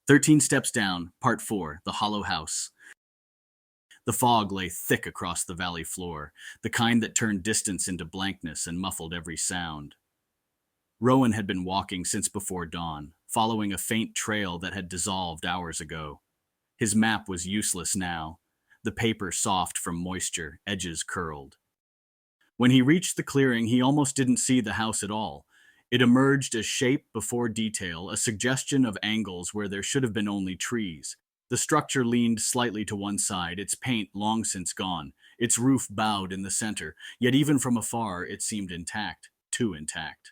13 Steps Down, Part 4, The Hollow House. The fog lay thick across the valley floor, the kind that turned distance into blankness and muffled every sound. Rowan had been walking since before dawn, following a faint trail that had dissolved hours ago. His map was useless now, the paper soft from moisture, edges curled. When he reached the clearing, he almost didn't see the house at all. It emerged as shape before detail, a suggestion of angles where there should have been only trees. The structure leaned slightly to one side, its paint long since gone, its roof bowed in the center, yet even from afar it seemed intact, too intact.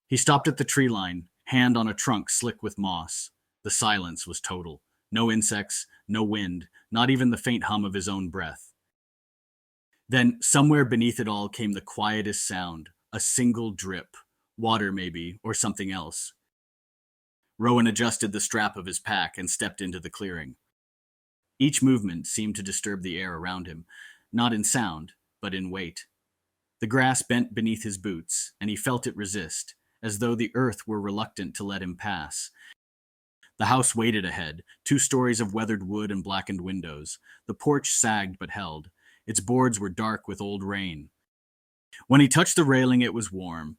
He stopped at the tree line, hand on a trunk slick with moss. The silence was total. No insects, no wind, not even the faint hum of his own breath. Then, somewhere beneath it all came the quietest sound, a single drip. Water, maybe, or something else. Rowan adjusted the strap of his pack and stepped into the clearing. Each movement seemed to disturb the air around him, not in sound, but in weight. The grass bent beneath his boots, and he felt it resist, as though the earth were reluctant to let him pass. The house waited ahead, 2 stories of weathered wood and blackened windows. The porch sagged but held. Its boards were dark with old rain. When he touched the railing, it was warm.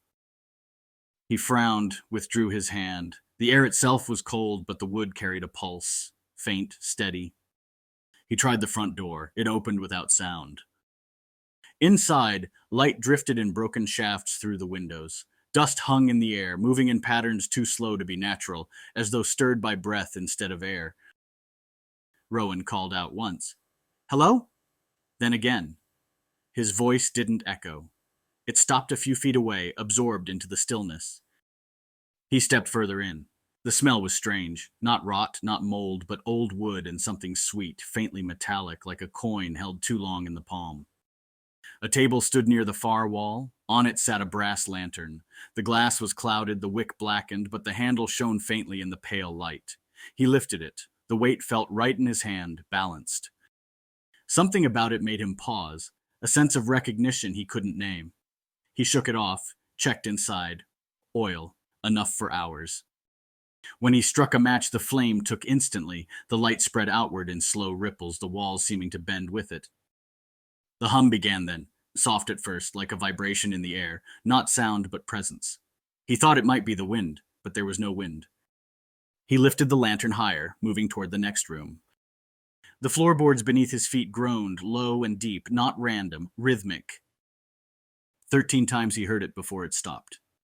He frowned, withdrew his hand. The air itself was cold, but the wood carried a pulse, faint, steady. He tried the front door. It opened without sound. Inside, light drifted in broken shafts through the windows. Dust hung in the air, moving in patterns too slow to be natural, as though stirred by breath instead of air. Rowan called out once. "Hello?" Then again. His voice didn't echo. It stopped a few feet away, absorbed into the stillness. He stepped further in. The smell was strange. Not rot, not mold, but old wood and something sweet, faintly metallic, like a coin held too long in the palm. A table stood near the far wall. On it sat a brass lantern. The glass was clouded, the wick blackened, but the handle shone faintly in the pale light. He lifted it. The weight felt right in his hand, balanced. Something about it made him pause, a sense of recognition he couldn't name. He shook it off, checked inside. Oil, enough for hours. When he struck a match, the flame took instantly. The light spread outward in slow ripples, the walls seeming to bend with it. The hum began then, soft at first, like a vibration in the air, not sound but presence. He thought it might be the wind, but there was no wind. He lifted the lantern higher, moving toward the next room. The floorboards beneath his feet groaned, low and deep, not random, rhythmic. 13 times he heard it before it stopped.